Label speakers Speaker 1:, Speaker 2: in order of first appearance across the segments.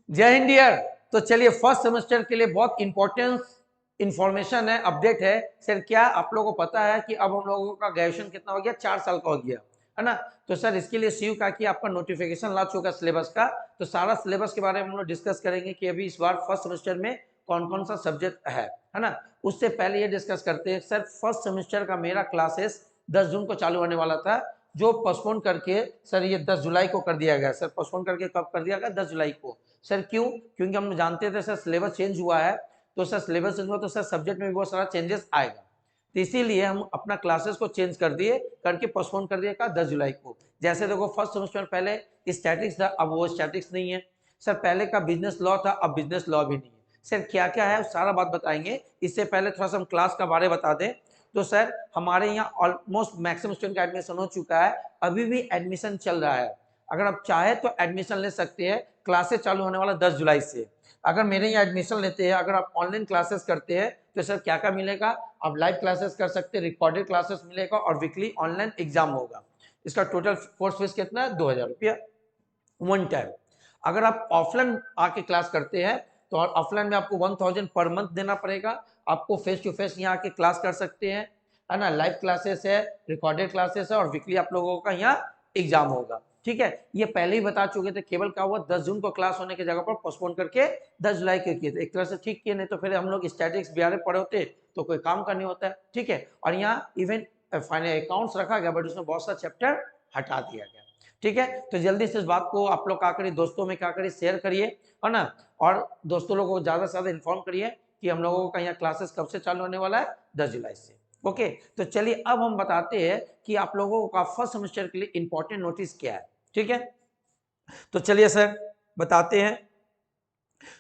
Speaker 1: जय हिंद डियर। तो चलिए फर्स्ट सेमेस्टर के लिए बहुत इंपॉर्टेंट इंफॉर्मेशन है, अपडेट है। सर क्या आप लोगों को पता है कि अब हम लोगों का ग्रेजुएशन कितना हो गया, 4 साल का हो गया है ना। तो सर इसके लिए सीयू का कि आपका नोटिफिकेशन ला चुका सिलेबस का। तो सारा सिलेबस के बारे में हम लोग डिस्कस करेंगे कि अभी इस बार फर्स्ट सेमेस्टर में कौन कौन सा सब्जेक्ट है ना। उससे पहले ये डिस्कस करते हैं सर, फर्स्ट सेमेस्टर का मेरा क्लासेस 10 जून को चालू होने वाला था, जो पोस्टपोन करके सर ये 10 जुलाई को कर दिया गया। सर पोस्टपोन करके कब कर दिया गया? 10 जुलाई को। सर क्यों? क्योंकि हम जानते थे सर सिलेबस चेंज हुआ है, तो सर सिलेबस चेंज हुआ तो सर सब्जेक्ट में भी बहुत सारा चेंजेस आएगा, तो इसीलिए हम अपना क्लासेस को चेंज कर दिए, करके पोस्टपोन कर दिया 10 जुलाई को। जैसे देखो फर्स्ट सेमेस्टर पहले स्टैटिक्स था, अब वो स्टैटिक्स नहीं है। सर पहले का बिजनेस लॉ था, अब बिजनेस लॉ भी नहीं है। सर क्या क्या है सारा बात बताएंगे। इससे पहले थोड़ा सा हम क्लास का बारे बता दें। तो सर हमारे यहाँ ऑलमोस्ट मैक्सिमम स्टूडेंट का एडमिशन हो चुका है, अभी भी एडमिशन चल रहा है। अगर आप चाहे तो एडमिशन ले सकते हैं, क्लासेस चालू होने वाला 10 जुलाई से। अगर मेरे यहाँ एडमिशन लेते हैं, अगर आप ऑनलाइन क्लासेस करते हैं तो सर क्या क्या मिलेगा? आप लाइव क्लासेस कर सकते हैं, रिकॉर्डेड क्लासेस मिलेगा और वीकली ऑनलाइन एग्जाम होगा। इसका टोटल कोर्स फीस कितना है? 2000 रुपया वन टाइम। अगर आप ऑफलाइन आके क्लास करते हैं तो ऑफलाइन में आपको 1000 पर मंथ देना पड़ेगा। आपको फेस टू फेस यहाँ आके क्लास कर सकते हैं, है ना। लाइव क्लासेस है, रिकॉर्डेड क्लासेस है और वीकली आप लोगों का यहाँ एग्जाम होगा। ठीक है, ये पहले ही बता चुके थे। केवल क्या हुआ, 10 जून को क्लास होने की जगह पर पोस्टपोन करके 10 जुलाई के किए थे। एक तरह से ठीक किए, नहीं तो फिर हम लोग स्टैटिक्स बिहार पढ़े होते तो कोई काम का नहीं होता है। ठीक है, और यहाँ इवन फाइनल अकाउंट्स रखा गया, बट उसमें बहुत सा चैप्टर हटा दिया गया। ठीक है, तो जल्दी से इस बात को आप लोग क्या करिए, दोस्तों में क्या करिए, शेयर करिए, है ना। और दोस्तों लोगों को ज्यादा से ज्यादा इन्फॉर्म करिए कि हम लोगों का यहाँ क्लासेस कब से चालू होने वाला है, 10 जुलाई से। ओके, तो चलिए अब हम बताते हैं कि आप लोगों का फर्स्ट सेमेस्टर के लिए इंपॉर्टेंट नोटिस क्या है। ठीक है, तो चलिए सर बताते हैं।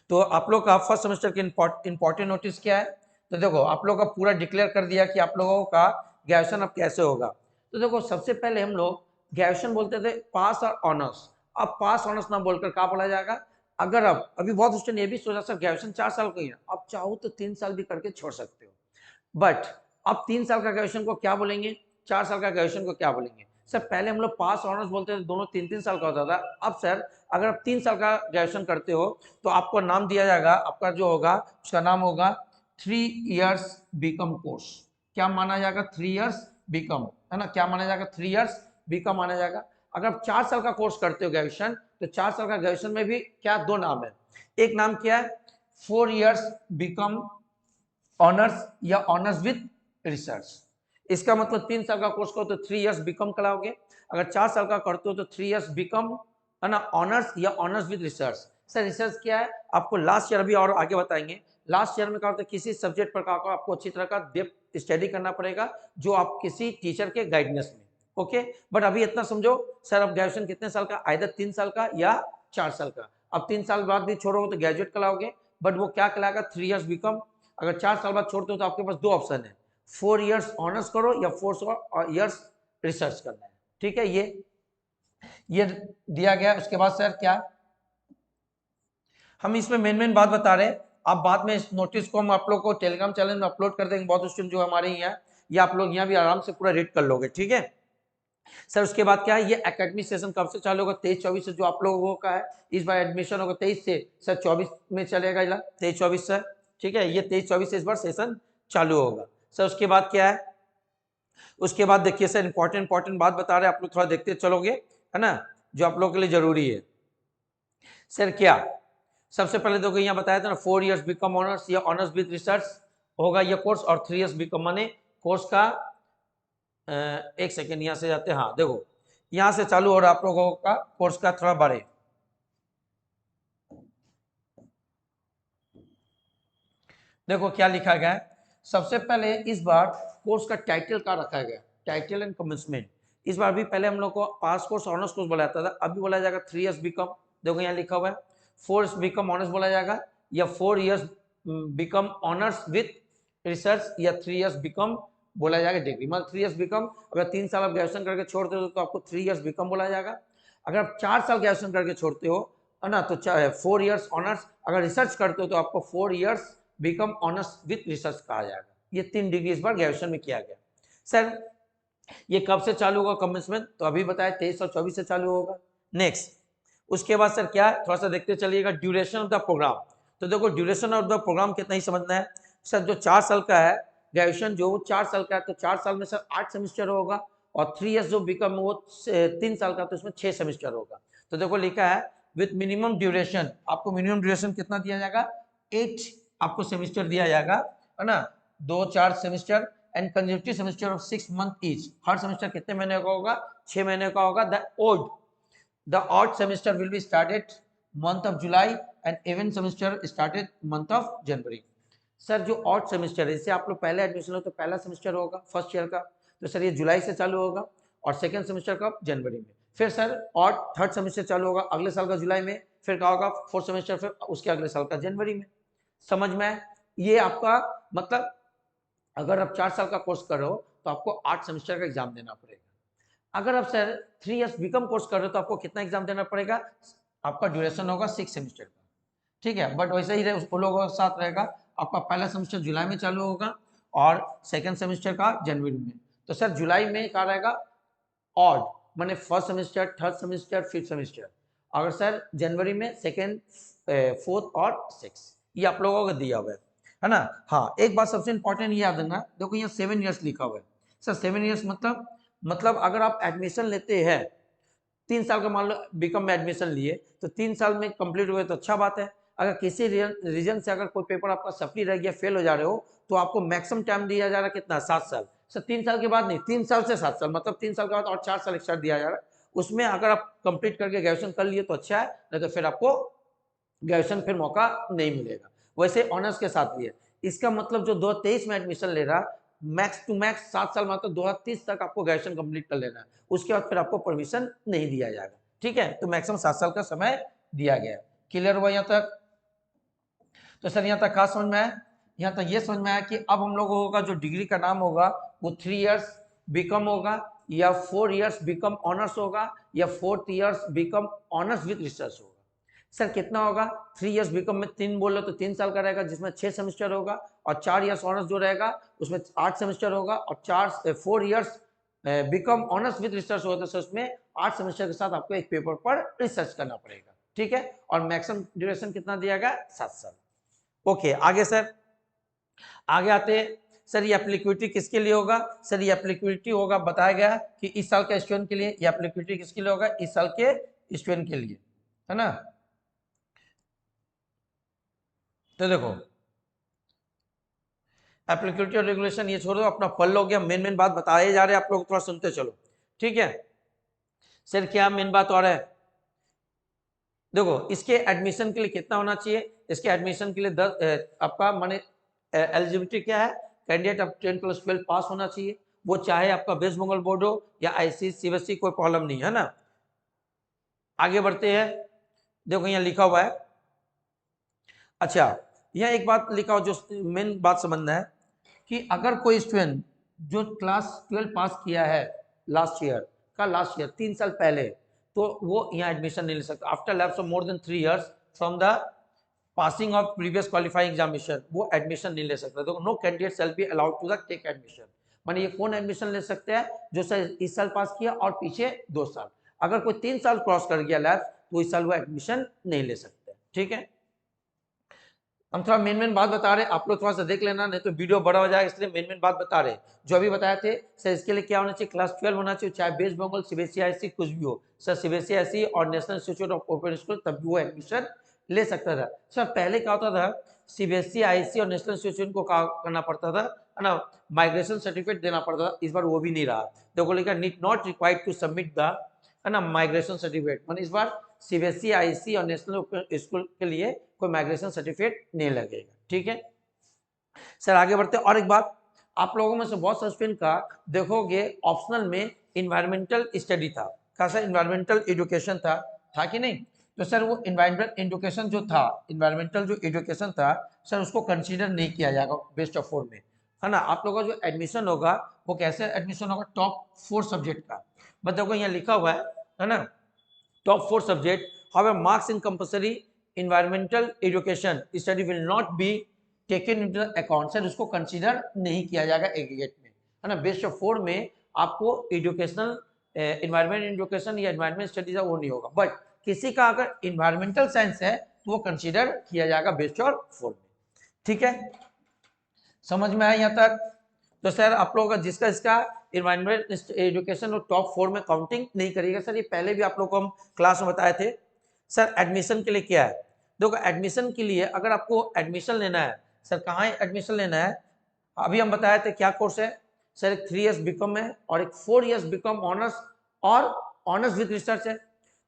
Speaker 1: तो आप लोग का फर्स्ट सेमेस्टर के इंपॉर्टेंट नोटिस क्या है? तो देखो आप लोग का पूरा डिक्लेयर कर दिया कि आप लोगों का ग्रेजुएशन अब कैसे होगा। तो देखो सबसे पहले हम लोग ग्रेजुएशन बोलते थे पास और ऑनर्स, अब पास ऑनर्स ना बोलकर क्या बोला जाएगा? अगर अब अभी बहुत स्टूडेंट ये भी सोचा सर ग्रेजुएशन 4 साल का ही है, अब चाहो तो 3 साल भी करके छोड़ सकते हो। बट अब 3 साल का ग्रेजुएशन को क्या बोलेंगे, 4 साल का ग्रेजुएशन को क्या बोलेंगे? सर पहले हम लोग पास ऑनर्स बोलते थे, दोनों 3-3 साल का होता था। अब सर अगर आप 3 साल का ग्रेजुएशन करते हो तो आपको नाम दिया जाएगा, आपका जो होगा उसका नाम होगा 3 इयर्स बीकॉम कोर्स। क्या माना जाएगा? 3 इयर्स बीकॉम, है ना। क्या माना जाएगा? 3 इयर्स बीकॉम माना जाएगा। अगर आप 4 साल का कोर्स करते हो ग्रेजुएशन, तो 4 साल का ग्रेजुएशन में भी क्या दो नाम है। एक नाम क्या है? 4 इयर्स बीकॉम ऑनर्स या ऑनर्स विद रिसर्च। इसका मतलब 3 साल का कोर्स करो तो 3 इयर्स बीकॉम कराओगे। अगर 4 साल का करते हो तो 3 इयर्स बीकॉम, है ना, ऑनर्स या honours with research. Sir research क्या है आपको लास्ट ईयर अभी और आगे बताएंगे। लास्ट ईयर में क्या होता है, किसी सब्जेक्ट पर आपको अच्छी तरह का डेप्थ स्टडी करना पड़ेगा, जो आप किसी टीचर के गाइडेंस में। ओके, बट अभी इतना समझो सर, अब ग्रेजुएशन कितने साल का? आइदर 3 साल का या 4 साल का। अब 3 साल बाद भी छोड़ोगे तो ग्रेजुएट कहलाओगे, बट वो क्या कहलाएगा? 3 इयर्स बीकॉम। अगर 4 साल बाद छोड़ते हो तो आपके पास दो ऑप्शन है, 4 इयर्स ऑनर्स करो या 4 इयर्स रिसर्च करना है। ठीक है, ये दिया गया। उसके बाद सर क्या, हम इसमें मेन बात बता रहे हैं। आप बाद में इस नोटिस को हम आप लोग को टेलीग्राम चैनल में अपलोड कर देंगे, बहुत स्टूडेंट जो हमारे यहाँ, या आप लोग यहाँ भी आराम से पूरा रीड कर लोगे। ठीक है सर, उसके बाद क्या है, ये एकेडमिक सेशन कब से चालू होगा? 23-24 से जो आप लोगों का है। इस बार एडमिशन होगा 23 से, सर 24 में चलेगा, 23-24 से। ठीक है, ये 23-24 से इस बार सेशन चालू होगा। सर उसके बाद क्या है, उसके बाद देखिए सर इंपॉर्टेंट बात बता रहे हैं, आप लोग थोड़ा देखते चलोगे, है ना, जो आप लोगों के लिए जरूरी है। सर क्या, सबसे पहले देखो यहाँ बताया था ना, 4 इयर्स बीकॉम ऑनर्स या ऑनर्स विद रिसर्च होगा ये कोर्स, और 3 इयर्स बीकॉम माने कोर्स का एक सेकेंड यहाँ से जाते हैं। हाँ देखो यहाँ से चालू हो रहा आप लोगों का कोर्स का, थोड़ा बढ़े। देखो क्या लिखा गया है। सबसे पहले इस बार कोर्स का टाइटल का रखा गया, टाइटल एंड कमेंसमेंट। इस बार भी पहले हम लोग को पास कोर्स ऑनर्स कोर्स बोला जाता था, अभी बोला जाएगा 3 इयर्स बीकॉम। देखो यहाँ लिखा हुआ है 4 इयर्स बीकॉम ऑनर्स बोला जाएगा, या 4 years BCom honours with research, या 3 इयर्स बीकॉम बोला जाएगा डिग्री। मतलब 3 इयर्स बीकॉम, अगर 3 साल आप ग्रेजुएशन करके छोड़ते हो तो आपको 3 इयर्स बीकॉम बोला जाएगा। अगर आप 4 साल ग्रेजुएशन करके छोड़ते हो, है ना, तो 4 इयर्स ऑनर्स। अगर रिसर्च करते हो तो आपको 4 years BCom honours with research कहा जाएगा। ये 3 डिग्री इस बार ग्रेजुएशन में किया गया। सर ये कब से चालू होगा कमेंसमेंट? तो अभी बताया 23 और 24 से चालू होगा। नेक्स्ट उसके बाद सर क्या, थोड़ा सा देखते चलिएगा ड्यूरेशन ऑफ द प्रोग्राम। तो देखो ड्यूरेशन ऑफ द प्रोग्राम कितना ही समझना है सर, जो 4 साल का है ग्रेजुएशन, जो 4 साल का है, तो 4 साल में सर 8 सेमेस्टर होगा, और 3 इयर्स जो बीकॉम वो 3 साल का, तो इसमें 6 सेमेस्टर होगा। तो देखो लिखा है विथ मिनिमम ड्यूरेशन, आपको मिनिमम ड्यूरेशन कितना दिया जाएगा, 8 आपको सेमेस्टर दिया जाएगा, है ना, 2-4 semester, and consecutive semester of 6 month each. Her semester कितने महीने का होगा, 6 महीने का होगा। The odd semester will be started month of July and even semester started month of January। Sir जो ऑड सेमेस्टर है, जैसे आप लोग पहले एडमिशन लो तो पहला सेमेस्टर होगा फर्स्ट ईयर का, तो सर ये जुलाई से चालू होगा, और सेकंड सेमेस्टर का जनवरी में। फिर सर ऑड थर्ड सेमेस्टर चालू होगा अगले साल का जुलाई में, फिर क्या होगा फोर्थ सेमेस्टर, फिर उसके अगले साल का जनवरी में। समझ में आए? ये आपका मतलब अगर आप 4 साल का कोर्स कर रहे हो तो आपको 8 सेमेस्टर का एग्जाम देना पड़ेगा। अगर आप सर 3 इयर्स बीकॉम कोर्स कर रहे हो तो आपको कितना एग्जाम देना पड़ेगा, आपका ड्यूरेशन होगा 6 सेमेस्टर का, ठीक है। बट वैसे ही उन लोगों के साथ रहेगा, आपका पहला सेमेस्टर जुलाई में चालू होगा और सेकंड सेमेस्टर का जनवरी में। तो सर जुलाई में क्या रहेगा, ऑड, माने first semester, third semester, fifth semester. अगर सर जनवरी में सेकंड, फोर्थ और सिक्स, ये आप लोगों को दिया हुआ है ना। हाँ, एक बात सबसे इंपॉर्टेंट ये याद रखना, देखो यहाँ 7 इयर्स लिखा हुआ है सर। 7 इयर्स मतलब अगर आप एडमिशन लेते हैं 3 साल का, मान लो बीकॉम में एडमिशन लिए तो 3 साल में कंप्लीट हुए तो अच्छा बात है। अगर किसी रीजन से अगर कोई पेपर आपका सप्ली रह गया, फेल हो जा रहे हो, तो आपको मैक्सिमम टाइम दिया जा रहा है कितना, 7 साल। सर 3 साल के बाद नहीं, 3 साल से 7 साल, मतलब 3 साल के बाद और 4 साल एक्स्ट्रा दिया जा रहा है। उसमें अगर आप कंप्लीट करके ग्रेजुएशन कर लिए तो अच्छा है, नहीं तो फिर आपको ग्रेजुएशन फिर मौका नहीं मिलेगा। वैसे ऑनर्स के साथ भी है। इसका मतलब जो 2023 में एडमिशन ले रहा, मैक्स टू मैक्स 7 साल, मतलब 2030 तक आपको ग्रेजुएशन कंप्लीट कर लेना है, उसके बाद फिर आपको परमिशन नहीं दिया जाएगा, ठीक है। तो मैक्सिमम 7 साल का समय दिया गया है। क्लियर हुआ यहाँ तक? तो सर यहाँ तक कहा समझ में आया? यहाँ तक ये समझ में आया कि अब हम लोगों का जो डिग्री का नाम होगा वो 3 इयर्स बीकॉम होगा, या 4 इयर्स बीकॉम ऑनर्स होगा, या 4th years BCom honours with research होगा। सर कितना होगा, 3 इयर्स बीकॉम में 3 बोल तो 3 साल का रहेगा, जिसमें 6 सेमेस्टर होगा, और 4 इयर्स ऑनर्स जो रहेगा उसमें 8 सेमेस्टर होगा, और 4 years BCom honours with research होगा, तो उसमें 8 सेमेस्टर के साथ आपको एक पेपर पर रिसर्च करना पड़ेगा, ठीक है। और मैक्सिमम ड्यूरेशन कितना दिया गया, 7 साल। ओके, आगे सर, आगे आते हैं। सर ये एप्लीक्विटी किसके लिए होगा, सर ये एप्लीक्विटी होगा, बताया गया कि इस साल के स्टूडेंट के लिए। ये एप्लीक्विटी किसके लिए होगा, इस साल के स्टूडेंट के लिए, है ना। तो देखो एप्लीकेबिलिटी और रेगुलेशन ये छोड़ो, अपना पढ़ लो, गया मेन बात बताए जा रहे हैं, आप लोग थोड़ा सुनते चलो, ठीक है। सर क्या मेन बात और है, देखो इसके एडमिशन के लिए कितना होना चाहिए, इसके एडमिशन के लिए 10 आपका माने एलिजिबिलिटी क्या है, कैंडिडेट अब 10+12 पास होना चाहिए, वो चाहे आपका वेस्ट बंगाल बोर्ड हो या ICSE CBSE, कोई प्रॉब्लम नहीं है ना। आगे बढ़ते हैं, देखो यहाँ लिखा हुआ है, अच्छा यहाँ एक बात लिखा हो जो मेन बात समझना है कि अगर कोई स्टूडेंट जो क्लास 12 पास किया है लास्ट ईयर 3 साल पहले, तो वो यहाँ एडमिशन नहीं ले सकता। After lapse of more than 3 years from the passing of previous qualifying examination, वो एडमिशन नहीं ले सकता। तो no candidate shall be allowed to the take admission. माने ये कौन एडमिशन ले सकते हैं, जो सर इस साल पास किया और पीछे 2 साल। अगर कोई 3 साल क्रॉस कर गया लैप्स, तो इस साल वो एडमिशन नहीं ले सकते, ठीक है। हम थोड़ा मेन बात बता रहे हैं, आप लोग थोड़ा सा देख लेना, नहीं तो वीडियो बड़ा हो जाएगा, इसलिए मेन बात बता रहे हैं। जो अभी बताए थे सर, इसके लिए क्या होना चाहिए, क्लास 12 होना चाहिए, चाहे वेस्ट बंगाल CBSE ICSE कुछ भी हो। सर CBSE ICSE और national institute of open school, तब भी वो एडमिशन ले सकता था। सर पहले क्या होता था, CBSE ICSE और नेशनल इंस्टीट्यूट को करना पड़ता था, है ना, माइग्रेशन सर्टिफिकेट देना पड़ता था। इस बार वो भी नहीं रहा, देखो लिखा need not required to submit the, है ना, माइग्रेशन सर्टिफिकेट। मैंने इस बार CBSE ICSE और नेशनल स्कूल के लिए कोई माइग्रेशन सर्टिफिकेट नहीं लगेगा, ठीक है। सर आगे बढ़ते हैं, और एक बात, आप लोगों में से बहुत से स्टूडेंट का देखोगे ऑप्शनल में इन्वायरमेंटल स्टडी था, कैसा इन्वायरमेंटल एजुकेशन था कि नहीं। तो सर वो इन्वायरमेंटल एजुकेशन जो था, इन्वायरमेंटल जो एजुकेशन था सर, उसको कंसीडर नहीं किया जाएगा बेस्ट ऑफ 4 में, है ना। आप लोगों का जो एडमिशन होगा वो कैसे एडमिशन होगा, टॉप 4 सब्जेक्ट का। मतलब यहाँ लिखा हुआ है ना, top 4 subject, however marks in compulsory environmental education study will not be taken into account। Sir उसको कंसीडर नहीं किया जाएगा एग्रीगेट में, है ना। बेस्ट ऑफ 4 में आपको एजुकेशनल इन्वायरमेंट एजुकेशन या इन्वायरमेंट स्टडीज वो नहीं होगा, बट किसी का अगर इन्वायरमेंटल साइंस है तो वो कंसीडर किया जाएगा बेस्ट और 4 में। ठीक है, समझ में आया यहाँ तक? तो सर आप लोगों का जिसका इसका इन्वायरमेंट एजुकेशन और टॉप 4 में काउंटिंग नहीं करिएगा सर, ये पहले भी आप लोगों को हम क्लास में बताए थे। सर एडमिशन के लिए क्या है, देखो एडमिशन के लिए अगर आपको एडमिशन लेना है सर, कहाँ एडमिशन लेना है, अभी हम बताए थे क्या कोर्स है सर, एक 3 इयर्स बीकॉम है और एक 4 इयर्स बीकॉम ऑनर्स और ऑनर्स विद रिसर्च है।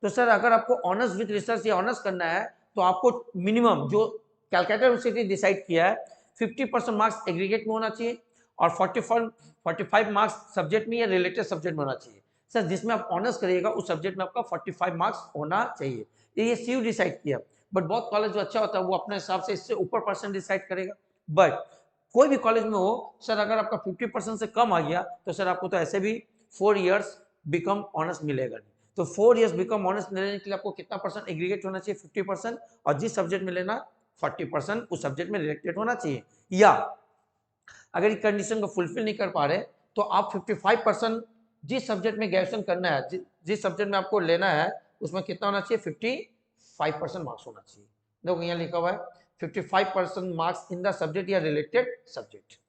Speaker 1: तो सर अगर आपको ऑनर्स विद रिसर्च या ऑनर्स करना है तो आपको मिनिमम जो कैलकाटा यूनिवर्सिटी डिसाइड किया है 50% मार्क्स एग्रीगेट में होना चाहिए और 45 मार्क्स सब्जेक्ट में या रिलेटेड सब्जेक्ट में होना चाहिए। सर जिसमें आप ऑनर्स करिएगा उस सब्जेक्ट में आपका 45 मार्क्स होना चाहिए, ये सीयू डिसाइड किया। बट बहुत कॉलेज जो अच्छा होता है वो अपने हिसाब से इससे ऊपर परसेंट डिसाइड करेगा। बट कोई भी कॉलेज में हो सर, अगर आपका 50% से कम आ गया तो सर आपको तो ऐसे भी 4 इयर्स बीकॉम ऑनर्स मिलेगा नहीं। तो 4 इयर्स बीकॉम ऑनर्स लेने के लिए आपको कितना परसेंट एग्रीगेट होना चाहिए, 50%, और जिस सब्जेक्ट में लेना 40% उस सब्जेक्ट में रिलेटेड होना चाहिए। या अगर इस कंडीशन को फुलफिल नहीं कर पा रहे तो आप 55% जिस सब्जेक्ट में ग्रेजुएशन करना है, जिस सब्जेक्ट में आपको लेना है उसमें कितना होना चाहिए, 55% मार्क्स होना चाहिए। देखो यहाँ लिखा हुआ है 55% मार्क्स इन द सब्जेक्ट या रिलेटेड सब्जेक्ट,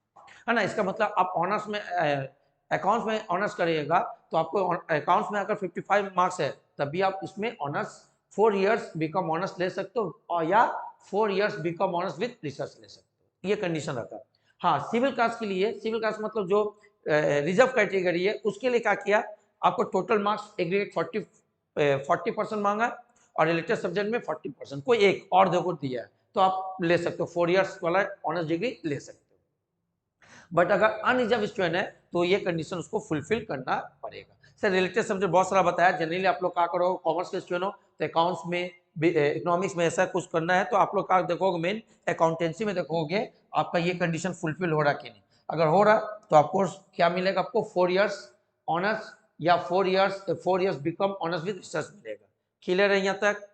Speaker 1: है ना। इसका मतलब आप ऑनर्स में अकाउंट्स में ऑनर्स करिएगा तो आपको अकाउंट्स में अगर 55 मार्क्स है तभी आप इसमें ऑनर्स 4 इयर्स बीकॉम ऑनर्स ले सकते हो और या 4 years BCom honours with research ले सकते हो, ये कंडीशन रखा। हाँ, सिविल कास्ट के लिए, सिविल कास्ट मतलब जो रिजर्व कैटेगरी है उसके लिए क्या किया, आपको टोटल मार्क्स एग्रीगेट 40% मांगा और रिलेटेड सब्जेक्ट में 40%, कोई एक और देखो दिया है तो आप ले सकते हो, 4 इयर्स वाला ऑनर्स डिग्री ले सकते हो। बट अगर अनरिजर्व स्टूडेंट है तो ये कंडीशन उसको फुलफिल करना पड़ेगा। सर रिलेटेड सब्जेक्ट बहुत सारा बताया, जनरली आप लोग क्या करो, कॉमर्स के स्टूडेंट हो तो अकाउंट्स में, इकोनॉमिक्स में ऐसा कुछ करना है तो आप लोग क्या देखोगे, मेन अकाउंटेंसी में देखोगे आपका ये कंडीशन फुलफिल हो रहा कि नहीं। अगर हो रहा तो आपको क्या मिलेगा, आपको 4 इयर्स ऑनर्स या 4 years BCom honours with research मिलेगा। क्लियर है यहाँ तक?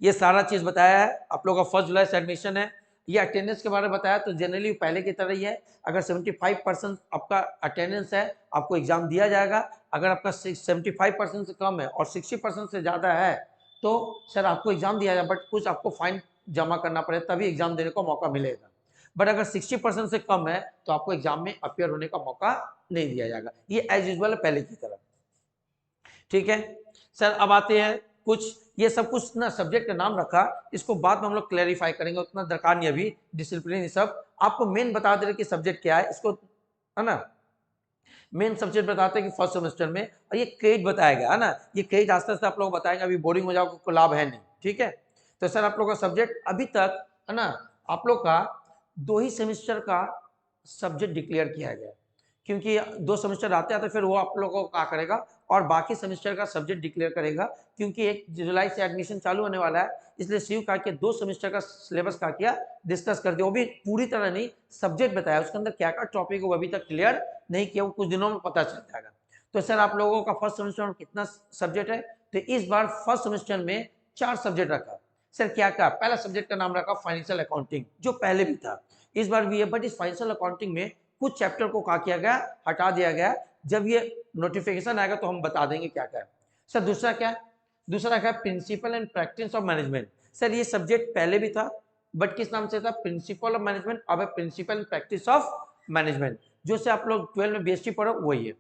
Speaker 1: ये सारा चीज बताया है। आप लोगों का 1 जुलाई से एडमिशन है। ये अटेंडेंस के बारे में बताया तो जनरली पहले की तरह ही है, अगर 75% आपका अटेंडेंस है आपको एग्जाम दिया जाएगा। अगर आपका 75% से कम है और 60% से ज़्यादा है तो सर आपको एग्जाम दिया जाएगा, बट कुछ आपको फाइन जमा करना पड़ेगा तभी एग्जाम देने का मौका मिलेगा। बट अगर 60% से कम है तो आपको एग्जाम में अपियर होने का मौका नहीं दिया जाएगा। ये एज यूजुअल है पहले की तरह। ठीक है सर, अब आते हैं कुछ, ये सब कुछ ना सब्जेक्ट का नाम रखा, इसको बाद में हम लोग क्लैरिफाई करेंगे, उतना दरकार नहीं अभी। डिसिप्लिन ये सब आपको मेन बता दे रहे कि सब्जेक्ट क्या है, इसको है ना मेन सब्जेक्ट बताते हैं कि फर्स्ट सेमेस्टर में, और ये क्रेडिट बताया गया है ना, ये क्रेडिट आस्ते आस्ते आप लोग बताएंगे, अभी बोरिंग हो जाओगे, कोई लाभ है नहीं। ठीक है, तो सर आप लोग का सब्जेक्ट अभी तक है ना, आप लोग का 2 ही सेमेस्टर का सब्जेक्ट डिक्लेयर किया गया, क्योंकि 2 सेमेस्टर आते आते फिर वो आप लोगों को क्या करेगा और बाकी सेमेस्टर का सब्जेक्ट डिक्लेयर करेगा, क्योंकि 1 जुलाई से एडमिशन चालू होने वाला है, इसलिए सीयू का के 2 सेमेस्टर का सिलेबस का किया डिस्कस कर दिया। वो भी पूरी तरह नहीं, सब्जेक्ट बताया, उसके अंदर क्या क्या टॉपिक है वो अभी तक क्लियर नहीं किया, वो कुछ दिनों में पता चल जाएगा। तो सर आप लोगों का फर्स्ट सेमेस्टर में कितना सब्जेक्ट है, तो इस बार फर्स्ट सेमेस्टर में 4 सब्जेक्ट रखा। सर क्या क्या, पहला सब्जेक्ट का नाम रखा फाइनेंशियल अकाउंटिंग, जो पहले भी था इस बार भी है, बट इस फाइनेंशियल अकाउंटिंग में कुछ चैप्टर को क्या किया गया, हटा दिया गया। जब ये नोटिफिकेशन आएगा तो हम बता देंगे क्या क्या है। सर दूसरा क्या, दूसरा क्या, principle and practice of management. Sir ये सब्जेक्ट पहले भी था बट किस नाम से था, प्रिंसिपल ऑफ मैनेजमेंट, अब है principle and practice of management, जो से आप लोग 12 में बीएसटी पढ़ो वही है।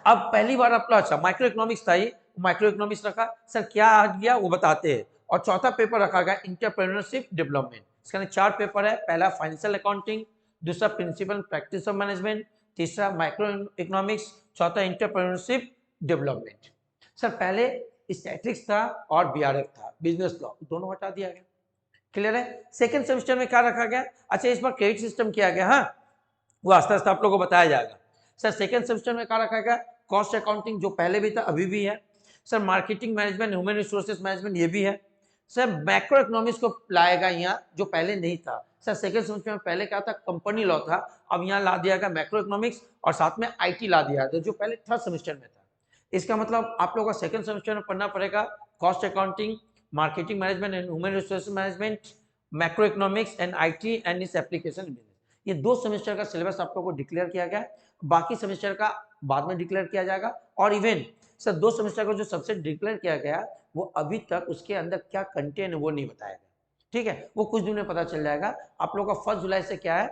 Speaker 1: अब पहली बार आप लोग, अच्छा माइक्रो इकोनॉमिक्स था, ये माइक्रो इकोनॉमिक्स रखा। सर क्या हट गया वो बताते हैं। और चौथा पेपर रखा गया इंटरप्रेन्योरशिप डेवलपमेंट, इसका 4 पेपर है, पहला फाइनेंशियल अकाउंटिंग, दूसरा प्रिंसिपल प्रैक्टिस ऑफ मैनेजमेंट, तीसरा माइक्रो इकोनॉमिक्स, चौथा इंटरप्रेन्योरशिप डेवलपमेंट। सर पहले स्टैटिस्टिक्स था और बीआरएफ था, बिजनेस लॉ, दोनों हटा दिया गया। क्लियर है? सेकंड सेमेस्टर में क्या रखा गया, अच्छा इस बार क्रेडिट सिस्टम किया गया, हाँ वो आस्ते आस्ते आप लोगों को बताया जाएगा। सर सेकंड सेमेस्टर में क्या रखा गया, कॉस्ट अकाउंटिंग, जो पहले भी था अभी भी है। Sir marketing management, human resources management, ये भी है। सर मैक्रो इकोनॉमिक्स को लाएगा यहाँ, जो पहले नहीं था। सर सेकंड सेमेस्टर में पहले क्या था, कंपनी लॉ था, अब यहाँ ला दिया गया मैक्रो इकोनॉमिक्स, और साथ में आईटी ला दिया था, जो पहले थर्ड सेमेस्टर में था। इसका मतलब आप लोगों का सेकंड सेमेस्टर में पढ़ना पड़ेगा cost accounting, marketing management and human resources management, macro economics and IT and its application. ये 2 सेमेस्टर का सिलेबस आप लोगों को डिक्लेयर किया गया है, बाकी सेमेस्टर का बाद में डिक्लेयर किया जाएगा। और इवन सर 2 सेमेस्टर का जो सब्जेक्ट डिक्लेयर किया गया वो अभी तक उसके अंदर क्या कंटेंट है वो नहीं बताया गया, ठीक है, वो कुछ दिन में पता चल जाएगा। आप लोगों का 1 जुलाई से क्या है,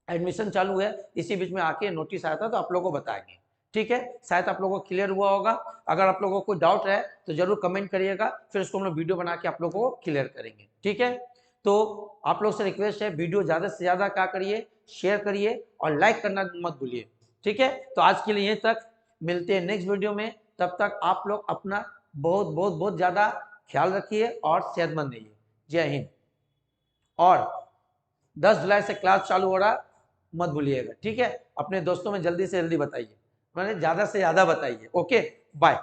Speaker 1: एडमिशन चालू है, इसी बीच में आके नोटिस आया था तो आप लोगों को बताएंगे, ठीक है। शायद आप लोगों को क्लियर हुआ होगा। अगर आप लोगों को कोई डाउट है तो जरूर कमेंट करिएगा, फिर उसको हम लोग वीडियो बना के आप लोगों को क्लियर करेंगे, ठीक है। तो आप लोग से रिक्वेस्ट है, वीडियो ज्यादा से ज्यादा क्या करिए, शेयर करिए और लाइक करना मत भूलिए, ठीक है। तो आज के लिए यहीं तक, मिलते हैं नेक्स्ट वीडियो में। तब तक आप लोग अपना बहुत बहुत बहुत ज्यादा ख्याल रखिए और सेहतमंद रहिए। जय हिंद। और 10 जुलाई से क्लास चालू हो रहा, मत भूलिएगा, ठीक है। अपने दोस्तों में जल्दी से जल्दी बताइए, मैंने ज्यादा से ज्यादा बताइए। Okay, bye.